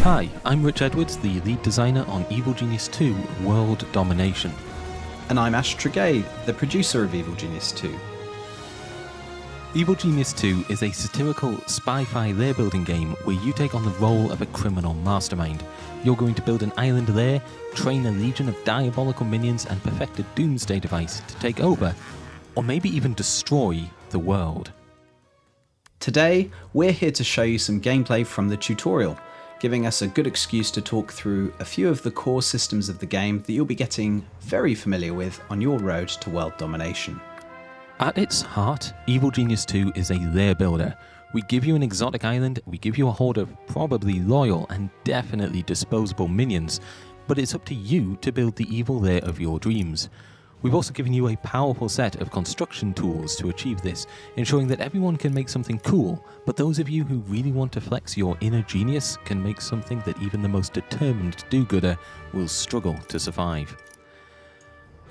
Hi, I'm Rich Edwards, the lead designer on Evil Genius 2 World Domination. And I'm Ash Tregay, the producer of Evil Genius 2. Evil Genius 2 is a satirical spy-fi lair-building game where you take on the role of a criminal mastermind. You're going to build an island lair, train a legion of diabolical minions, and perfect a doomsday device to take over, or maybe even destroy, the world. Today, we're here to show you some gameplay from the tutorial, giving us a good excuse to talk through a few of the core systems of the game that you'll be getting very familiar with on your road to world domination. At its heart, Evil Genius 2 is a lair builder. We give you an exotic island, we give you a horde of probably loyal and definitely disposable minions, but it's up to you to build the evil lair of your dreams. We've also given you a powerful set of construction tools to achieve this, ensuring that everyone can make something cool, but those of you who really want to flex your inner genius can make something that even the most determined do-gooder will struggle to survive.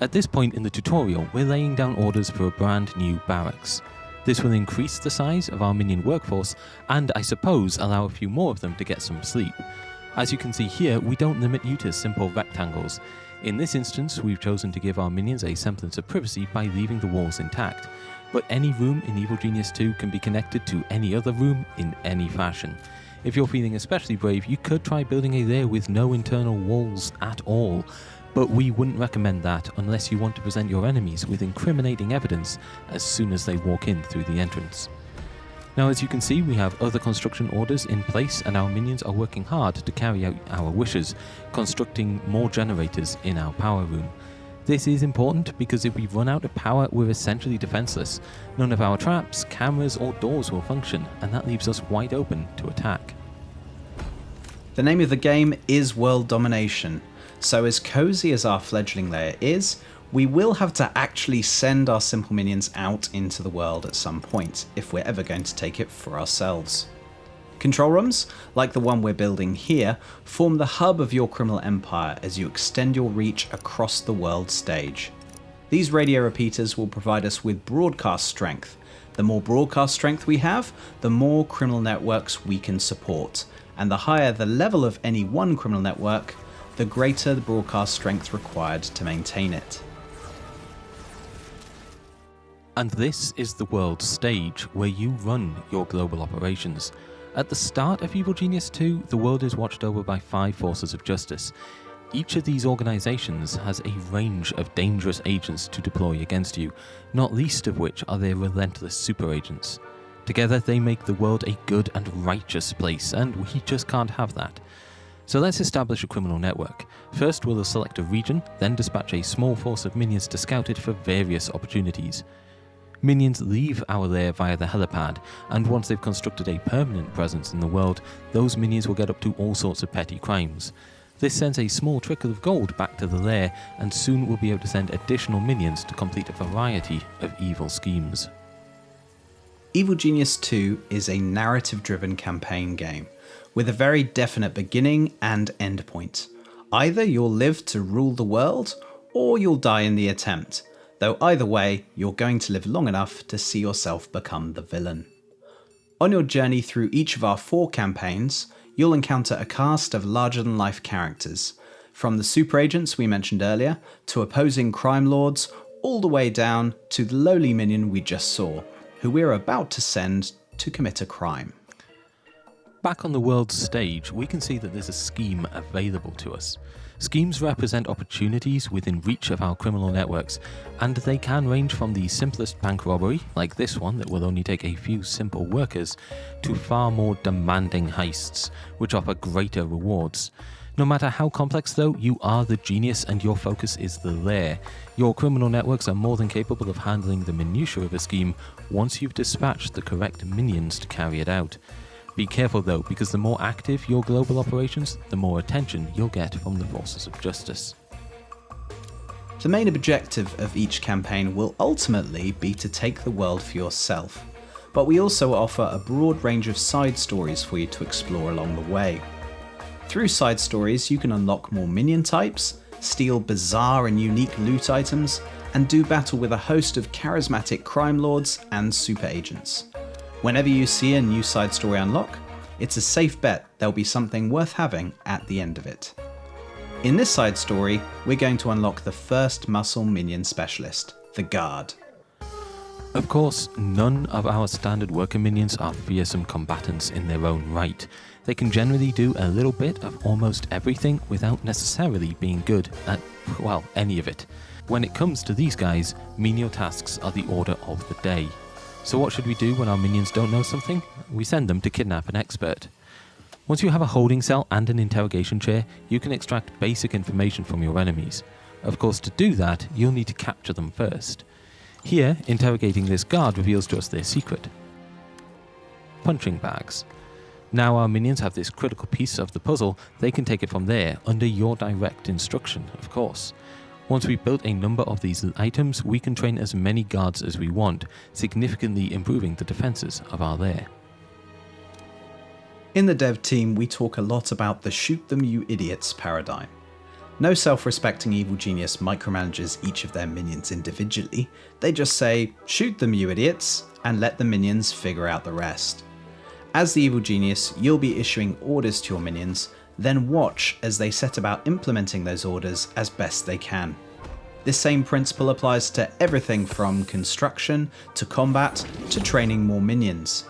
At this point in the tutorial, we're laying down orders for a brand new barracks. This will increase the size of our minion workforce and, I suppose, allow a few more of them to get some sleep. As you can see here, we don't limit you to simple rectangles. In this instance, we've chosen to give our minions a semblance of privacy by leaving the walls intact, but any room in Evil Genius 2 can be connected to any other room in any fashion. If you're feeling especially brave, you could try building a lair with no internal walls at all, but we wouldn't recommend that unless you want to present your enemies with incriminating evidence as soon as they walk in through the entrance. Now, as you can see, we have other construction orders in place and our minions are working hard to carry out our wishes, constructing more generators in our power room. This is important because if we run out of power, we're essentially defenseless. None of our traps, cameras or doors will function, and that leaves us wide open to attack. The name of the game is World Domination, so as cozy as our fledgling lair is, we will have to actually send our simple minions out into the world at some point, if we're ever going to take it for ourselves. Control rooms, like the one we're building here, form the hub of your criminal empire as you extend your reach across the world stage. These radio repeaters will provide us with broadcast strength. The more broadcast strength we have, the more criminal networks we can support, and the higher the level of any one criminal network, the greater the broadcast strength required to maintain it. And this is the world stage where you run your global operations. At the start of Evil Genius 2, the world is watched over by 5 forces of justice. Each of these organizations has a range of dangerous agents to deploy against you, not least of which are their relentless super agents. Together they make the world a good and righteous place, and we just can't have that. So let's establish a criminal network. First we'll select a region, then dispatch a small force of minions to scout it for various opportunities. Minions leave our lair via the helipad, and once they've constructed a permanent presence in the world, those minions will get up to all sorts of petty crimes. This sends a small trickle of gold back to the lair, and soon we'll be able to send additional minions to complete a variety of evil schemes. Evil Genius 2 is a narrative-driven campaign game, with a very definite beginning and end point. Either you'll live to rule the world, or you'll die in the attempt. Though either way, you're going to live long enough to see yourself become the villain. On your journey through each of our 4 campaigns, you'll encounter a cast of larger-than-life characters, from the super agents we mentioned earlier, to opposing crime lords, all the way down to the lowly minion we just saw, who we're about to send to commit a crime. Back on the world stage, we can see that there's a scheme available to us. Schemes represent opportunities within reach of our criminal networks, and they can range from the simplest bank robbery, like this one that will only take a few simple workers, to far more demanding heists, which offer greater rewards. No matter how complex though, you are the genius and your focus is the lair. Your criminal networks are more than capable of handling the minutiae of a scheme once you've dispatched the correct minions to carry it out. Be careful though, because the more active your global operations, the more attention you'll get from the forces of justice. The main objective of each campaign will ultimately be to take the world for yourself, but we also offer a broad range of side stories for you to explore along the way. Through side stories you can unlock more minion types, steal bizarre and unique loot items, and do battle with a host of charismatic crime lords and super agents. Whenever you see a new side story unlock, it's a safe bet there'll be something worth having at the end of it. In this side story, we're going to unlock the first muscle minion specialist, the Guard. Of course, none of our standard worker minions are fearsome combatants in their own right. They can generally do a little bit of almost everything without necessarily being good at, well, any of it. When it comes to these guys, menial tasks are the order of the day. So what should we do when our minions don't know something? We send them to kidnap an expert. Once you have a holding cell and an interrogation chair, you can extract basic information from your enemies. Of course, to do that, you'll need to capture them first. Here, interrogating this guard reveals to us their secret. Punching bags. Now our minions have this critical piece of the puzzle, they can take it from there, under your direct instruction, of course. Once we've built a number of these items, we can train as many guards as we want, significantly improving the defenses of our lair. In the dev team, we talk a lot about the shoot them you idiots paradigm. No self-respecting evil genius micromanages each of their minions individually, they just say, shoot them you idiots, and let the minions figure out the rest. As the evil genius, you'll be issuing orders to your minions, then watch as they set about implementing those orders as best they can. This same principle applies to everything from construction, to combat, to training more minions.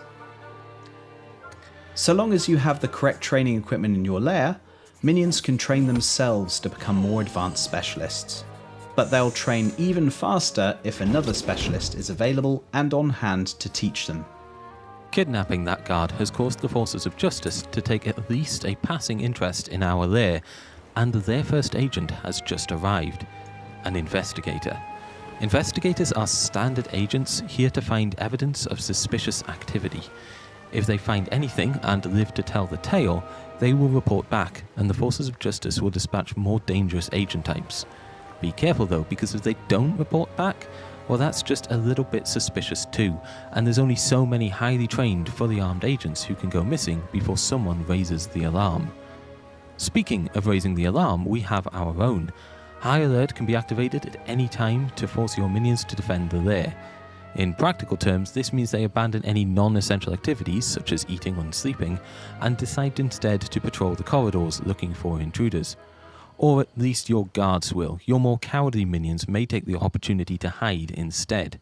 So long as you have the correct training equipment in your lair, minions can train themselves to become more advanced specialists. But they'll train even faster if another specialist is available and on hand to teach them. Kidnapping that guard has caused the forces of justice to take at least a passing interest in our lair, and their first agent has just arrived, an investigator. Investigators are standard agents here to find evidence of suspicious activity. If they find anything and live to tell the tale, they will report back, and the forces of justice will dispatch more dangerous agent types. Be careful though, because if they don't report back, well, that's just a little bit suspicious too, and there's only so many highly trained, fully armed agents who can go missing before someone raises the alarm. Speaking of raising the alarm, we have our own. High Alert can be activated at any time to force your minions to defend the lair. In practical terms, this means they abandon any non-essential activities, such as eating and sleeping, and decide instead to patrol the corridors looking for intruders. Or at least your guards will. Your more cowardly minions may take the opportunity to hide instead.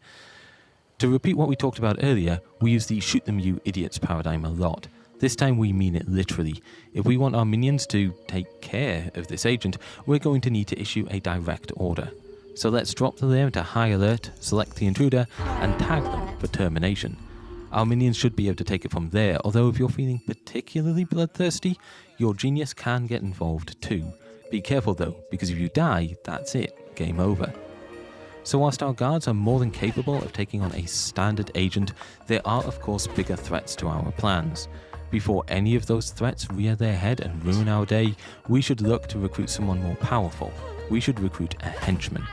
To repeat what we talked about earlier, we use the shoot them you idiots paradigm a lot. This time we mean it literally. If we want our minions to take care of this agent, we're going to need to issue a direct order. So let's drop the lair into high alert, select the intruder, and tag them for termination. Our minions should be able to take it from there, although if you're feeling particularly bloodthirsty, your genius can get involved too. Be careful though, because if you die, that's it, game over. So whilst our guards are more than capable of taking on a standard agent, there are of course bigger threats to our plans. Before any of those threats rear their head and ruin our day, we should look to recruit someone more powerful. We should recruit a henchman.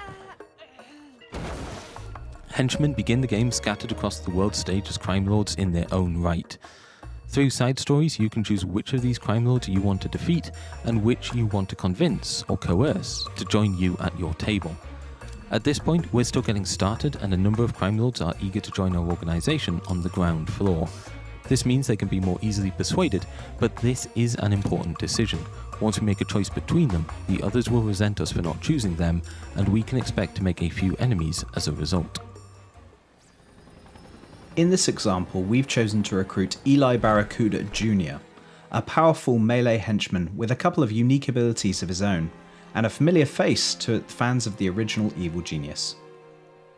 Henchmen begin the game scattered across the world stage as crime lords in their own right. Through side stories, you can choose which of these crime lords you want to defeat and which you want to convince or coerce to join you at your table. At this point, we're still getting started and a number of crime lords are eager to join our organisation on the ground floor. This means they can be more easily persuaded, but this is an important decision. Once we make a choice between them, the others will resent us for not choosing them, and we can expect to make a few enemies as a result. In this example, we've chosen to recruit Eli Barracuda Jr., a powerful melee henchman with a couple of unique abilities of his own, and a familiar face to fans of the original Evil Genius.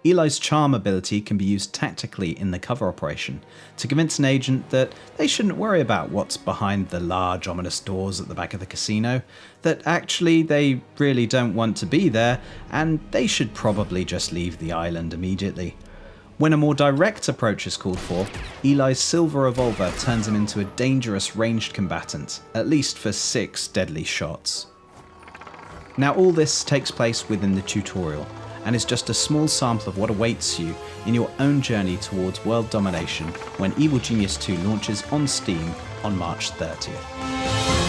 Eli's charm ability can be used tactically in the cover operation to convince an agent that they shouldn't worry about what's behind the large ominous doors at the back of the casino, that actually they really don't want to be there and they should probably just leave the island immediately. When a more direct approach is called for, Eli's silver revolver turns him into a dangerous ranged combatant, at least for 6 deadly shots. Now all this takes place within the tutorial, and is just a small sample of what awaits you in your own journey towards world domination when Evil Genius 2 launches on Steam on March 30th.